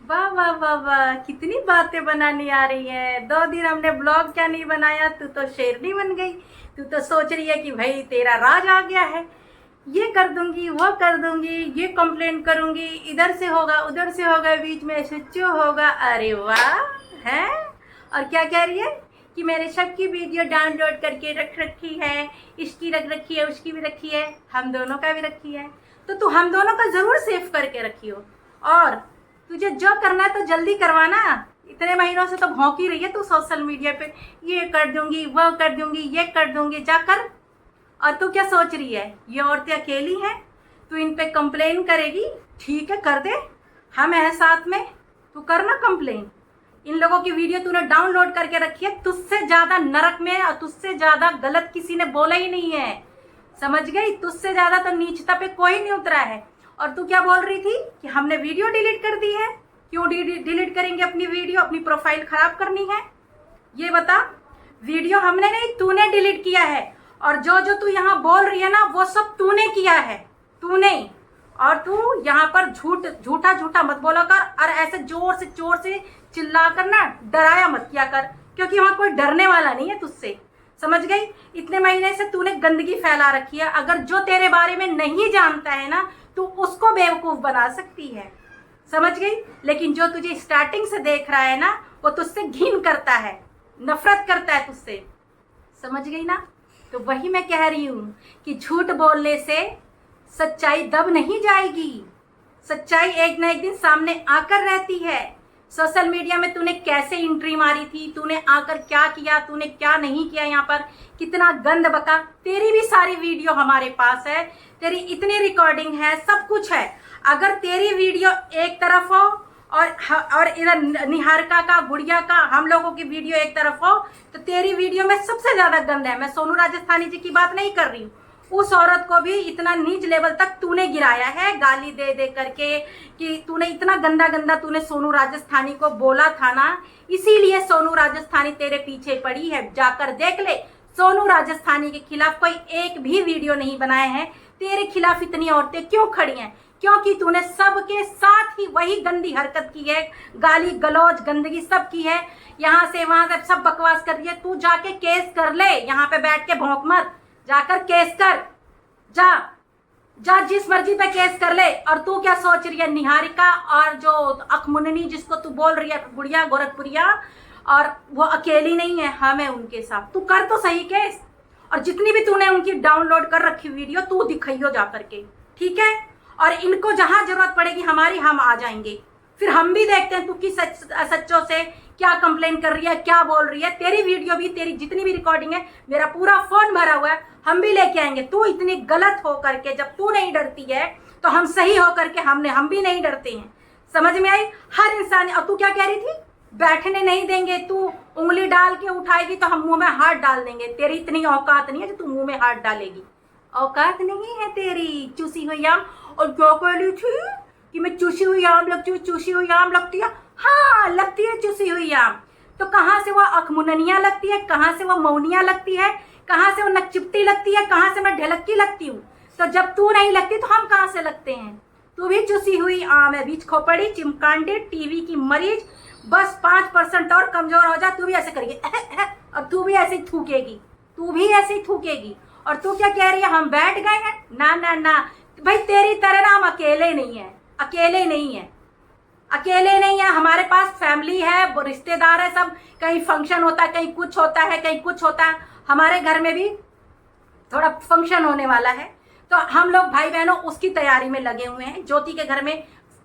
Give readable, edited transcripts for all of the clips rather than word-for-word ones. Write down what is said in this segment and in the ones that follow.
वाह वाह वाह वाह, कितनी बातें बनानी आ रही है। 2 दिन हमने ब्लॉग क्या नहीं बनाया, तू तो शेरनी बन गई। तू तो सोच रही है कि भाई तेरा राज आ गया है, ये कर दूंगी वो कर दूंगी, ये कंप्लेंट करूंगी, इधर से होगा उधर से होगा, बीच में सच्चो होगा। अरे वाह है। और क्या कह रही है कि मैंने सबकी वीडियो डाउनलोड करके रख रखी है, इसकी रख रखी है, उसकी भी रखी है, हम दोनों का भी रखी है। तो तू हम दोनों का जरूर सेव करके रखी हो। और तुझे जो करना है तो जल्दी करवाना। इतने महीनों से तो भौंकी रही है तू सोशल मीडिया पे, ये कर दूंगी वो कर दूंगी ये कर दूंगी, जाकर। और तू क्या सोच रही है ये औरतें अकेली हैं, तू इन पे कंप्लेन करेगी? ठीक है कर दे, हम हैं साथ में, तू करना कंप्लेन। इन लोगों की वीडियो तूने डाउनलोड करके रखी है, तुझसे ज्यादा नरक में और तुझसे ज्यादा गलत किसी ने बोला ही नहीं है, समझ गई? तुझसे ज्यादा तो नीचता पे कोई नहीं उतरा है। और तू क्या बोल रही थी कि हमने वीडियो डिलीट कर दी है? क्यों डिलीट करेंगे अपनी वीडियो? अपनी प्रोफाइल खराब करनी है? ये बता। वीडियो हमने नहीं, तूने डिलीट किया है। और जो जो तू यहाँ बोल रही है ना, वो सब तूने किया है, तूने। और तू यहाँ पर झूठा झूठा मत बोला कर, और ऐसे जोर से चिल्ला कर ना डराया मत किया कर, क्योंकि वहां कोई डरने वाला नहीं है तुझसे, समझ गई? इतने महीने से तूने गंदगी फैला रखी है। अगर जो तेरे बारे में नहीं जानता है ना, तू उसको बेवकूफ बना सकती है, समझ गई? लेकिन जो तुझे स्टार्टिंग से देख रहा है ना, वो तुझसे घिन करता है, नफरत करता है तुझसे, समझ गई ना? तो वही मैं कह रही हूं कि झूठ बोलने से सच्चाई दब नहीं जाएगी। सच्चाई एक ना एक दिन सामने आकर रहती है। सोशल मीडिया में तूने कैसे एंट्री मारी थी, तूने आकर क्या किया, तूने क्या नहीं किया, यहाँ पर कितना गंद बका। तेरी भी सारी वीडियो हमारे पास है, तेरी इतनी रिकॉर्डिंग है, सब कुछ है। अगर तेरी वीडियो एक तरफ हो और इधर निहारिका का, गुड़िया का, हम लोगों की वीडियो एक तरफ हो, तो तेरी वीडियो में सबसे ज्यादा गंद है। मैं सोनू राजस्थानी जी की बात नहीं कर रही हूँ। उस औरत को भी इतना नीच लेवल तक तूने गिराया है, गाली दे दे करके, कि तूने इतना गंदा गंदा तूने सोनू राजस्थानी को बोला था ना, इसीलिए सोनू राजस्थानी तेरे पीछे पड़ी है। जाकर देख ले, सोनू राजस्थानी के खिलाफ कोई एक भी वीडियो नहीं बनाए हैं। तेरे खिलाफ इतनी औरतें क्यों खड़ी हैं? क्योंकि तूने सबके साथ ही वही गंदी हरकत की है, गाली गलौज गंदगी सब की है। यहाँ से वहां से सब बकवास कर रही है। तू जाके केस कर ले, यहाँ पे बैठ के भौंक मत, जाकर केस कर, जा जा जिस मर्जी पे केस कर ले। और तू क्या सोच रही है, निहारिका और जो अखमुननी जिसको तू बोल रही है, गुड़िया गोरखपुरिया, और वो अकेली नहीं है, हम है उनके साथ। तू कर तो सही केस। और जितनी भी तूने उनकी डाउनलोड कर रखी वीडियो तू दिखाइयो जा करके, ठीक है? और इनको जहां जरूरत पड़ेगी हमारी, हम आ जाएंगे, फिर हम भी देखते हैं तू की सच्चों से क्या कंप्लेन कर रही है, क्या बोल रही है। तेरी वीडियो भी, तेरी जितनी भी रिकॉर्डिंग है, मेरा पूरा फोन भरा हुआ है, हम भी लेके आएंगे। तू इतनी गलत हो करके, जब तू नहीं डरती है तो हम सही हो करके हम भी नहीं डरते हैं, समझ में आई? हर इंसान। और तू क्या कह रही थी, बैठने नहीं देंगे, तू उंगली डाल के उठाएगी तो हम मुंह में हाथ डाल देंगे। तेरी इतनी औकात नहीं है जो तू मुंह में हाथ डालेगी, औकात नहीं है तेरी, चूसी हुई आम। और क्या कह रही थी कि मैं चूसी हुई आम लगती हूँ, चूसी हुई आम लगती है? हाँ लगती है चूसी हुई आम। तो कहाँ से वो अखमुननिया लगती है, कहाँ से वो मौनिया लगती है, कहाँ से वो नकचिपटी लगती है, कहाँ से मैं ढेलक्की लगती हूँ? तो जब तू नहीं लगती तो हम कहाँ से लगते हैं? तू भी चूसी हुई आम है, बीच खोपड़ी, चिमकांडी, टीवी की मरीज। बस 5% और कमजोर हो जा, तू भी ऐसे करेगी और तू भी ऐसे ही थूकेगी, तू भी ऐसे ही थूकेगी। और तू क्या कह रही है, हम बैठ गए हैं? ना ना ना भाई, तेरी तरह ना हम अकेले नहीं है, अकेले नहीं है, अकेले नहीं है। हमारे पास फैमिली है, रिश्तेदार है, सब। कहीं फंक्शन होता है, कहीं कुछ होता है, कहीं कुछ होता है। हमारे घर में भी थोड़ा फंक्शन होने वाला है, तो हम लोग भाई बहनों उसकी तैयारी में लगे हुए हैं। ज्योति के घर में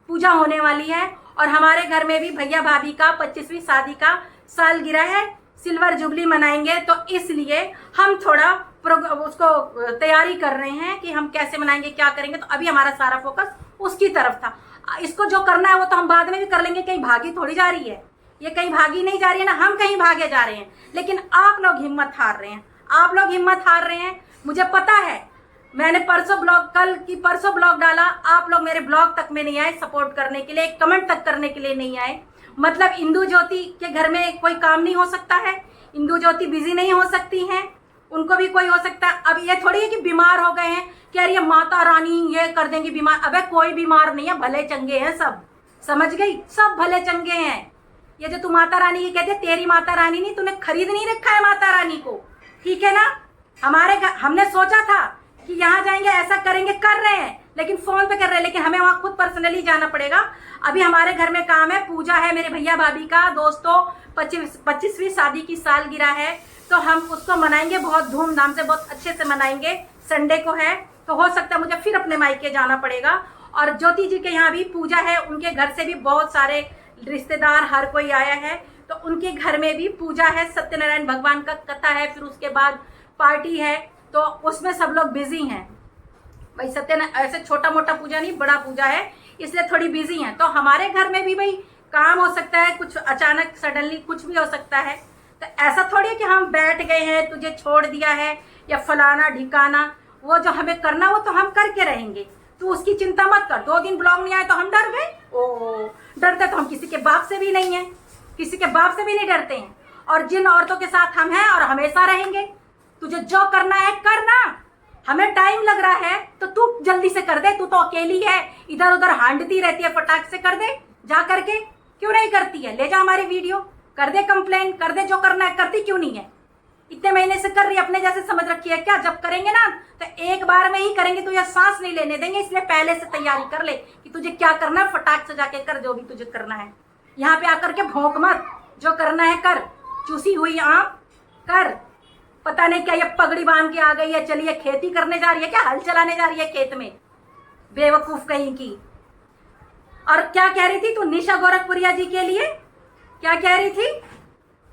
पूजा होने वाली है, और हमारे घर में भी भैया भाभी का 25वीं शादी का सालगिरह है, सिल्वर जुबली मनाएंगे। तो इसलिए हम थोड़ा उसको तैयारी कर रहे हैं कि हम कैसे मनाएंगे, क्या करेंगे। तो अभी हमारा सारा फोकस उसकी तरफ था। इसको जो करना है वो तो हम बाद में भी कर लेंगे, कहीं भागी थोड़ी जा रही है, ये कहीं भागी नहीं जा रही है ना, हम कहीं भागे जा रहे हैं। लेकिन आप लोग हिम्मत हार रहे हैं, आप लोग हिम्मत हार रहे हैं, मुझे पता है। मैंने परसों ब्लॉग डाला, आप लोग मेरे ब्लॉग तक में नहीं आए सपोर्ट करने के लिए, कमेंट तक करने के लिए नहीं आए। मतलब इंदु ज्योति के घर में कोई काम नहीं हो सकता है, इंदु ज्योति बिजी नहीं हो सकती हैं, उनको भी कोई हो सकता है। अब ये थोड़ी है कि बीमार हो गए हैं, कह रही है माता रानी ये कर देंगी बीमार। अबे कोई बीमार नहीं है, भले चंगे हैं सब, समझ गई? सब भले चंगे हैं। ये जो तू माता रानी की कहते, तेरी माता रानी नहीं, तूने खरीद नहीं रखा है माता रानी को, ठीक है ना? हमारे घर हमने सोचा था कि यहाँ जाएंगे, ऐसा करेंगे, कर रहे हैं, लेकिन फोन पे कर रहे हैं, लेकिन हमें वहाँ खुद पर्सनली जाना पड़ेगा। अभी हमारे घर में काम है, पूजा है मेरे भैया भाभी का, दोस्तों 25वीं शादी की सालगिरह है, तो हम उसको मनाएंगे बहुत धूमधाम से, बहुत अच्छे से मनाएंगे। संडे को है, तो हो सकता है मुझे फिर अपने मायके जाना पड़ेगा। और ज्योति जी के यहाँ भी पूजा है, उनके घर से भी बहुत सारे रिश्तेदार हर कोई आया है, तो उनके घर में भी पूजा है, सत्यनारायण भगवान का कथा है, फिर उसके बाद पार्टी है, तो उसमें सब लोग बिजी हैं भाई। सत्यनारायण ऐसे छोटा मोटा पूजा नहीं, बड़ा पूजा है, इसलिए थोड़ी बिजी हैं। तो हमारे घर में भी भाई काम हो सकता है, कुछ अचानक सडनली कुछ भी हो सकता है। तो ऐसा थोड़ी है कि हम बैठ गए हैं, तुझे छोड़ दिया है या फलाना ढिकाना, वो जो हमें करना वो तो हम करके रहेंगे, तू उसकी चिंता मत कर। 2 दिन ब्लॉग नहीं आए तो हम डर गए? ओ, डरते तो हम किसी के बाप से भी नहीं है, किसी के बाप से भी नहीं डरते हैं। और जिन औरतों के साथ हम हैं और हमेशा रहेंगे, तुझे जो करना है करना। हमें टाइम लग रहा है तो तू जल्दी से कर दे, तू तो अकेली है, इधर उधर हांडती रहती है, फटाक से कर दे जा करके। क्यों नहीं करती है? ले जा हमारी वीडियो, कर दे कंप्लेन, कर दे, जो करना है। करती क्यों नहीं है? इतने महीने से कर रही है, अपने जैसे समझ रखी है क्या? जब करेंगे ना तो एक बार में ही करेंगे, तुझे सांस नहीं लेने देंगे, इसलिए पहले से तैयारी कर ले कि तुझे क्या करना है, फटाक से जाके कर जो भी तुझे करना है। यहाँ पे आकर के भौंक मत, जो करना है कर। चूसी हुई आम कर, पता नहीं क्या ये पगड़ी बांध के आ गई है, चलिए खेती करने जा रही है क्या, हल चलाने जा रही है खेत में, बेवकूफ कहीं की। और क्या कह रही थी तू निशा गोरखपुरिया जी के लिए? क्या कह रही थी?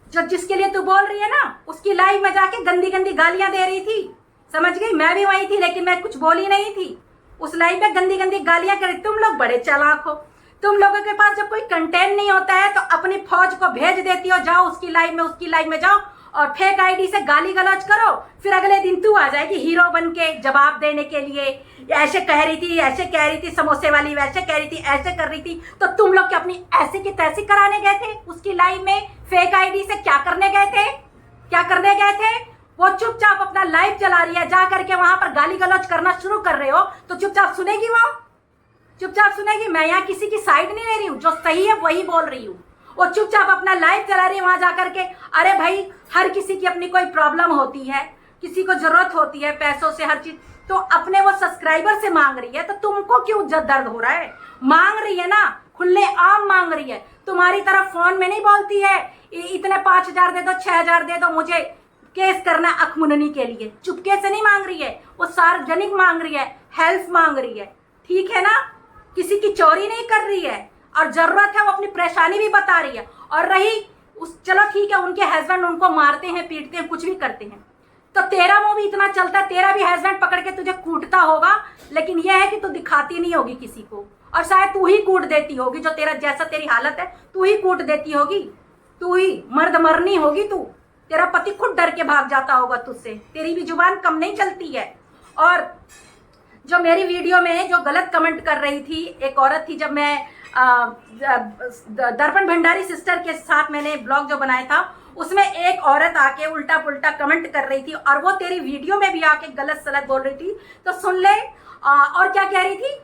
जो जिसके लिए तू बोल रही है ना, उसकी लाइव में जाके गंदी गंदी गालियां दे रही थी, समझ गई? मैं भी वही थी, लेकिन मैं कुछ बोली नहीं थी। उस लाइव में गंदी गंदी गालियां कर रही। तुम लोग बड़े चालाक हो, तुम लोगों के पास जब कोई कंटेंट नहीं होता है तो अपनी फौज को भेज देती हो, जाओ उसकी लाइव में जाओ और फेक आईडी से गाली गलौज करो, फिर अगले दिन तू आ जाएगी हीरो बन के जवाब देने के लिए। ऐसे कह रही थी, ऐसे कह रही थी, समोसे वाली वैसे कह रही थी, ऐसे कर रही थी। तो तुम लोग क्या अपनी ऐसी की तैसी कराने गए थे उसकी लाइव में? फेक आईडी से क्या करने गए थे? क्या करने गए थे? वो चुपचाप अपना लाइव चला रही है, जा करके वहां पर गाली गलौज करना शुरू कर रहे हो तो चुपचाप सुनेगी वो? चुपचाप सुनेगी? मैं यहाँ किसी की साइड नहीं ले रही हूँ, जो सही है वही बोल रही हूँ। वो चुपचाप अपना लाइव चला रही है वहां जाकर के। अरे भाई, हर किसी की अपनी कोई प्रॉब्लम होती है, किसी को जरूरत होती है पैसों से, हर चीज, तो अपने वो सब्सक्राइबर से मांग रही है, तो तुमको क्यों दर्द हो रहा है? मांग रही है ना, खुले आम मांग रही है, तुम्हारी तरफ फोन में नहीं बोलती है इतने 5,000 दे दो, 6,000 दे दो, मुझे केस करना अख मुननी के लिए। चुपके से नहीं मांग रही है, वो सार्वजनिक मांग रही है, हेल्प मांग रही है, ठीक है ना? किसी की चोरी नहीं कर रही है, और जरूरत है वो अपनी परेशानी भी बता रही है। और रही उस, चलो ठीक है, उनके हस्बैंड उनको मारते हैं, पीटते हैं, कुछ भी करते हैं, तो तेरा मुंह भी इतना चलता है, तेरा भी हस्बैंड पकड़ के तुझे कूटता होगा, लेकिन यह है कि तू दिखाती नहीं होगी किसी को, और शायद तू ही कूट देती होगी, जो तेरा जैसा तेरी हालत है तू ही कूट देती होगी, तू ही मर्द मरनी होगी तू। तेरा पति खुद डर के भाग जाता होगा तुझसे, तेरी भी जुबान कम नहीं चलती है। और जो मेरी वीडियो में जो गलत कमेंट कर रही थी, एक औरत थी, जब मैं दर्पण भंडारी सिस्टर के साथ मैंने ब्लॉग जो बनाया था, उसमें एक औरत आके उल्टा पुल्टा कमेंट कर रही थी, और वो तेरी वीडियो में भी आके गलत सलत बोल रही थी, तो सुन ले। और क्या कह रही थी?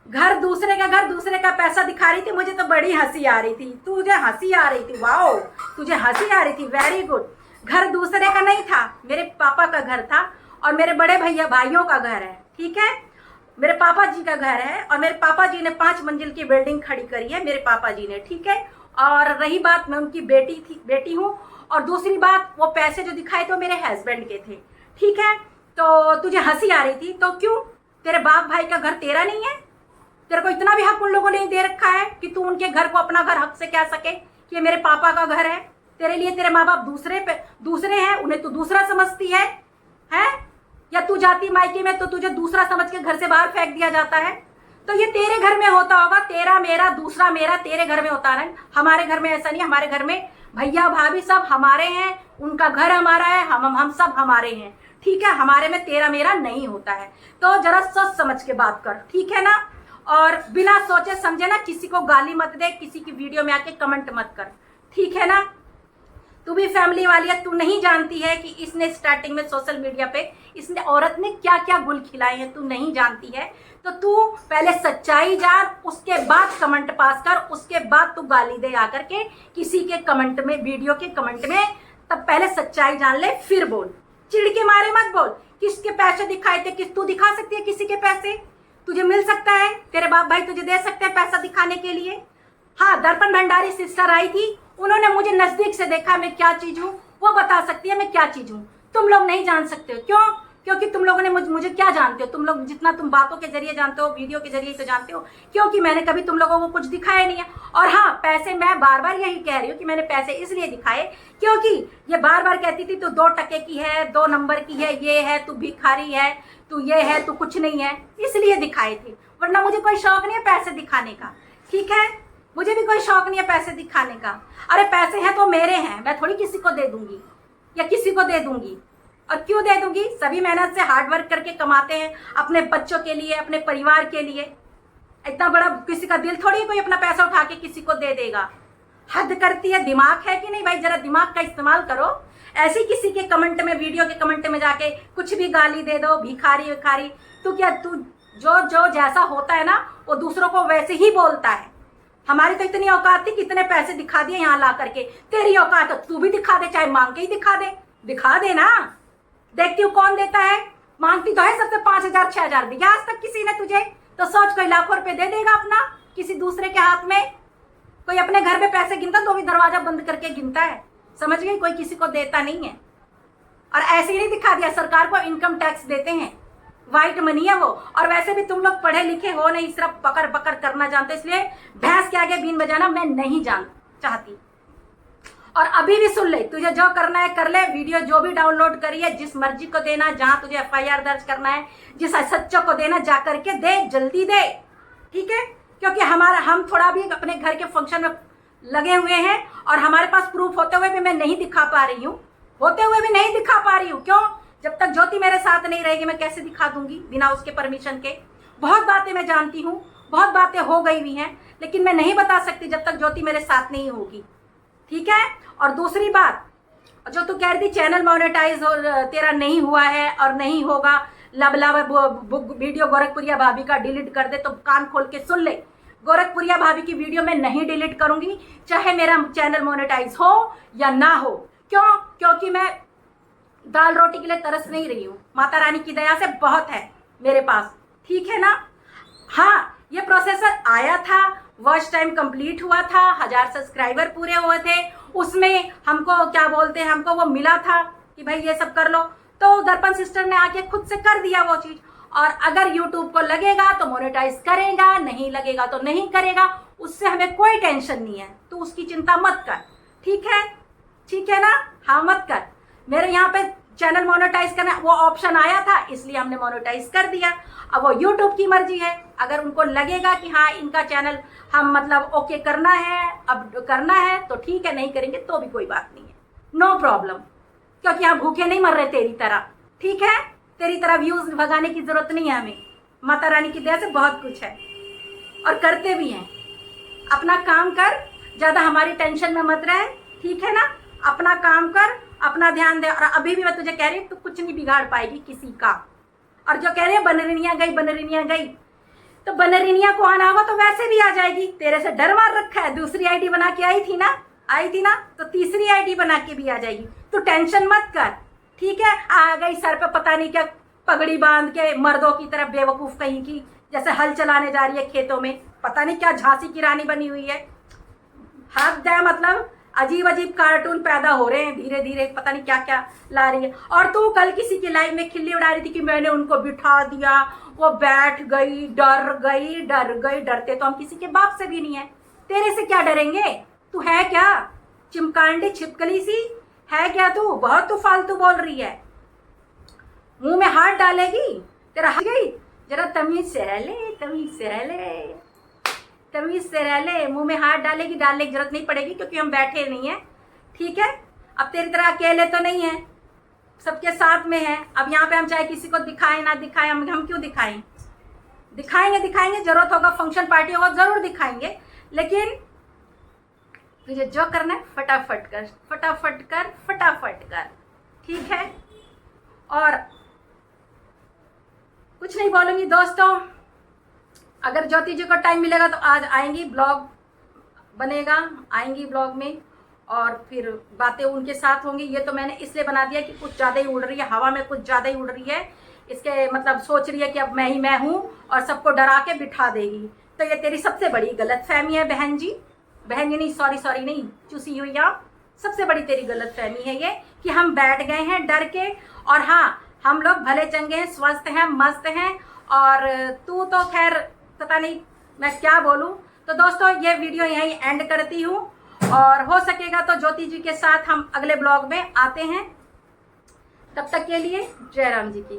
घर दूसरे का पैसा दिखा रही थी। मुझे तो बड़ी हंसी आ रही थी, तुझे हंसी आ रही थी, वाओ, तुझे हंसी आ रही थी, वेरी गुड। घर दूसरे का नहीं था, मेरे पापा का घर था, और मेरे बड़े भाइयों का घर है, ठीक है? मेरे पापा जी का घर है, और मेरे पापा जी ने 5 मंजिल की बिल्डिंग खड़ी करी है, मेरे पापा जी ने, ठीक है? और रही बात, मैं उनकी बेटी हूँ। और दूसरी बात, वो पैसे जो दिखाए थे वो मेरे हस्बैंड के थे, ठीक है? तो तुझे हंसी आ रही थी, तो क्यों? तेरे बाप भाई का घर तेरा नहीं है? तेरे को इतना भी हक उन लोगों ने दे रखा है कि तू उनके घर को अपना घर हक से कह सके कि ये मेरे पापा का घर है? तेरे लिए तेरे माँ बाप दूसरे हैं, उन्हें तू दूसरा समझती है? या तू जाती मायके में तो तुझे दूसरा समझ के घर से बाहर फेंक दिया जाता है? तो ये तेरे घर में होता होगा, तेरा मेरा, दूसरा मेरा, तेरे घर में होता है। हमारे घर में ऐसा नहीं, हमारे घर में भैया भाभी सब हमारे हैं, उनका घर हमारा है, हम सब हमारे हैं, ठीक है? हमारे में तेरा मेरा नहीं होता है। तो जरा सोच समझ के बात कर, ठीक है ना? और बिना सोचे समझे ना किसी को गाली मत दे, किसी की वीडियो में आके कमेंट मत कर, ठीक है ना? तू भी फैमिली वाली है, तू नहीं जानती है कि इसने स्टार्टिंग में सोशल मीडिया पे इसने औरत ने क्या क्या गुल खिलाए हैं, तू नहीं जानती है। तो तू पहले सच्चाई जान, उसके बाद कमेंट पास कर, उसके बाद तू गाली दे आकर के किसी के कमेंट में, वीडियो के कमेंट में। तब पहले सच्चाई जान ले फिर बोल, चिढ़ के मारे मत बोल। किसके पैसे दिखाए थे? किस तू दिखा सकती है किसी के पैसे? तुझे मिल सकता है, तेरे बाप भाई तुझे दे सकते हैं पैसा दिखाने के लिए। हाँ, दर्पण भंडारी सिस्टर आई थी, उन्होंने मुझे नजदीक से देखा मैं क्या चीज हूँ, वो बता सकती है मैं क्या चीज हूँ। तुम लोग नहीं जान सकते हो। क्यों? क्योंकि तुम लोगों ने मुझे क्या जानते हो? तुम लोग जितना तुम बातों के जरिए जानते हो, वीडियो के जरिए तो जानते हो, क्योंकि मैंने कभी तुम लोगों को कुछ दिखाया नहीं है। और हाँ, पैसे मैं बार बार यही कह रही हूँ कि मैंने पैसे इसलिए दिखाए क्योंकि ये बार बार कहती थी तू 2 टके की है, 2 नंबर की है, ये है, तू भिखारी है, तू ये है, तू कुछ नहीं है, इसलिए दिखाए थे। वरना मुझे कोई शौक नहीं है पैसे दिखाने का। ठीक है, मुझे भी कोई शौक नहीं है पैसे दिखाने का। अरे पैसे हैं तो मेरे हैं, मैं थोड़ी किसी को दे दूंगी या किसी को दे दूंगी। और क्यों दे दूंगी? सभी मेहनत से हार्ड वर्क करके कमाते हैं अपने बच्चों के लिए, अपने परिवार के लिए। इतना बड़ा किसी का दिल थोड़ी कोई अपना पैसा उठा के किसी को दे देगा। हद करती है। दिमाग है कि नहीं भाई? जरा दिमाग का इस्तेमाल करो। ऐसी किसी के कमेंट में, वीडियो के कमेंट में जाके कुछ भी गाली दे दो, भिखारी विखारी। तू क्या, तू जो जैसा होता है ना वो दूसरों को वैसे ही बोलता है। हमारी तो इतनी औकात थी, कितने पैसे दिखा दिए यहाँ ला करके। तेरी औकात तो तू भी दिखा दे, चाहे मांग के ही दिखा दे ना। देखती हूँ कौन देता है। मांगती तो है सबसे 5,000 6,000 दिया आज तक किसी ने तुझे? तो सोच कोई लाखों रुपए दे देगा अपना किसी दूसरे के हाथ में। कोई अपने घर में पैसे गिनता तो भी दरवाजा बंद करके गिनता है। समझ गई? कोई किसी को देता नहीं है। और ऐसे ही नहीं दिखा दिया, सरकार को इनकम टैक्स देते हैं, व्हाइट मनी है वो। और वैसे भी तुम लोग पढ़े लिखे हो नहीं, सिर्फ पकड़ पकड़ करना जानते, इसलिए भैंस के आगे बीन बजाना मैं नहीं चाहती। और अभी भी सुन ले, तुझे जो करना है कर ले। वीडियो जो भी डाउनलोड करी है, जिस मर्जी को देना, जहां तुझे FIR दर्ज करना है, जिस सच्चों को देना जा करके दे, जल्दी दे। ठीक है? क्योंकि हम थोड़ा भी अपने घर के फंक्शन में लगे हुए हैं और हमारे पास प्रूफ होते हुए भी मैं नहीं दिखा पा रही हूँ। क्यों? जब तक ज्योति मेरे साथ नहीं रहेगी मैं कैसे दिखा दूंगी बिना उसके परमिशन के? बहुत बातें मैं जानती हूँ, बहुत बातें हो गई हुई हैं, लेकिन मैं नहीं बता सकती जब तक ज्योति मेरे साथ नहीं होगी। ठीक है? और दूसरी बात, जो तू कह रही थी चैनल मोनेटाइज तेरा नहीं हुआ है और नहीं होगा, वीडियो गोरखपुरिया भाभी का डिलीट कर दे, तो कान खोल के सुन ले। गोरखपुरिया भाभी की वीडियो मैं नहीं डिलीट करूंगी, चाहे मेरा चैनल मोनेटाइज हो या ना हो। क्यों? क्योंकि मैं दाल रोटी के लिए तरस नहीं रही हूँ। माता रानी की दया से बहुत है मेरे पास। ठीक है ना? हाँ, ये प्रोसेसर आया था, वॉच टाइम कंप्लीट हुआ था, 1000 सब्सक्राइबर पूरे हुए थे, उसमें हमको क्या बोलते हैं, हमको वो मिला था कि भाई ये सब कर लो। तो दर्पण सिस्टर ने आके खुद से कर दिया वो चीज। और अगर यूट्यूब को लगेगा तो मोनेटाइज करेगा, नहीं लगेगा तो नहीं करेगा, उससे हमें कोई टेंशन नहीं है। तो उसकी चिंता मत कर। ठीक है? ठीक है ना? हाँ, मत कर। मेरे यहाँ पे चैनल मोनेटाइज करना वो ऑप्शन आया था, इसलिए हमने मोनेटाइज कर दिया। अब वो यूट्यूब की मर्जी है। अगर उनको लगेगा कि हाँ इनका चैनल हम मतलब ओके करना है, अब करना है, तो ठीक है, नहीं करेंगे तो भी कोई बात नहीं है, नो प्रॉब्लम। क्योंकि हम भूखे नहीं मर रहे तेरी तरह। ठीक है? तेरी तरह व्यूज भगाने की जरूरत नहीं है हमें। माता रानी की दया से बहुत कुछ है और करते भी हैं। अपना काम कर, ज्यादा हमारी टेंशन में मत रहे। ठीक है ना? अपना काम कर, अपना ध्यान दे। और अभी भी मैं तुझे कह रही हूँ, तू कुछ नहीं बिगाड़ पाएगी किसी का। और जो कह रही है बनरिनिया गई, तो बनरिनिया को आना होगा तो वैसे भी आ जाएगी। तेरे से डर मार रखा है। दूसरी आईडी बना के आई थी ना, तो तीसरी आईडी बना के भी आ जाएगी। तू टेंशन मत कर। ठीक है? आ गई सर पे पता नहीं क्या पगड़ी बांध के, मर्दों की तरफ बेवकूफ कहीं की, जैसे हल चलाने जा रही है खेतों में, पता नहीं क्या झांसी की रानी बनी हुई है। हद है, मतलब अजीब अजीब कार्टून पैदा हो रहे हैं धीरे धीरे, पता नहीं क्या क्या ला रही है। और तू कल किसी की लाइव में खिल्ली उड़ा रही थी कि मैंने उनको बिठा दिया, वो बैठ गई, डर गई। डरते तो हम किसी के बाप से भी नहीं है, तेरे से क्या डरेंगे? तू है क्या चिमकांडी छिपकली सी? है क्या तू? बहुत तू फालतू बोल रही है। मुंह में हाथ डालेगी तेरा गई। जरा तमीज से रह ले, मुंह में हाथ डालने की जरूरत नहीं पड़ेगी, क्योंकि हम बैठे नहीं है। ठीक है? अब तेरी तरह अकेले तो नहीं है, सबके साथ में है। अब यहाँ पे हम चाहे किसी को दिखाएं ना दिखाएं, हम क्यों दिखाएं? दिखाएंगे, जरूरत होगा, फंक्शन पार्टी होगा, जरूर दिखाएंगे। लेकिन तुझे जो करना है फटाफट कर। ठीक है? और कुछ नहीं बोलूंगी दोस्तों, अगर ज्योति जी को टाइम मिलेगा तो आज आएंगी, ब्लॉग बनेगा, आएंगी ब्लॉग में और फिर बातें उनके साथ होंगी। ये तो मैंने इसलिए बना दिया कि कुछ ज़्यादा ही उड़ रही है हवा में, कुछ ज़्यादा ही उड़ रही है, इसके मतलब सोच रही है कि अब मैं ही मैं हूँ और सबको डरा के बिठा देगी। तो ये तेरी सबसे बड़ी गलतफहमी है बहन जी, बहन जी नहीं, सॉरी नहीं, चूसी हुई आप, सबसे बड़ी तेरी गलतफहमी है ये कि हम बैठ गए हैं डर के। और हाँ, हम लोग भले चंगे हैं, स्वस्थ हैं, मस्त हैं, और तू तो खैर पता नहीं मैं क्या बोलूँ। तो दोस्तों ये वीडियो यहीं एंड करती हूँ, और हो सकेगा तो ज्योति जी के साथ हम अगले ब्लॉग में आते हैं। तब तक के लिए जय राम जी की।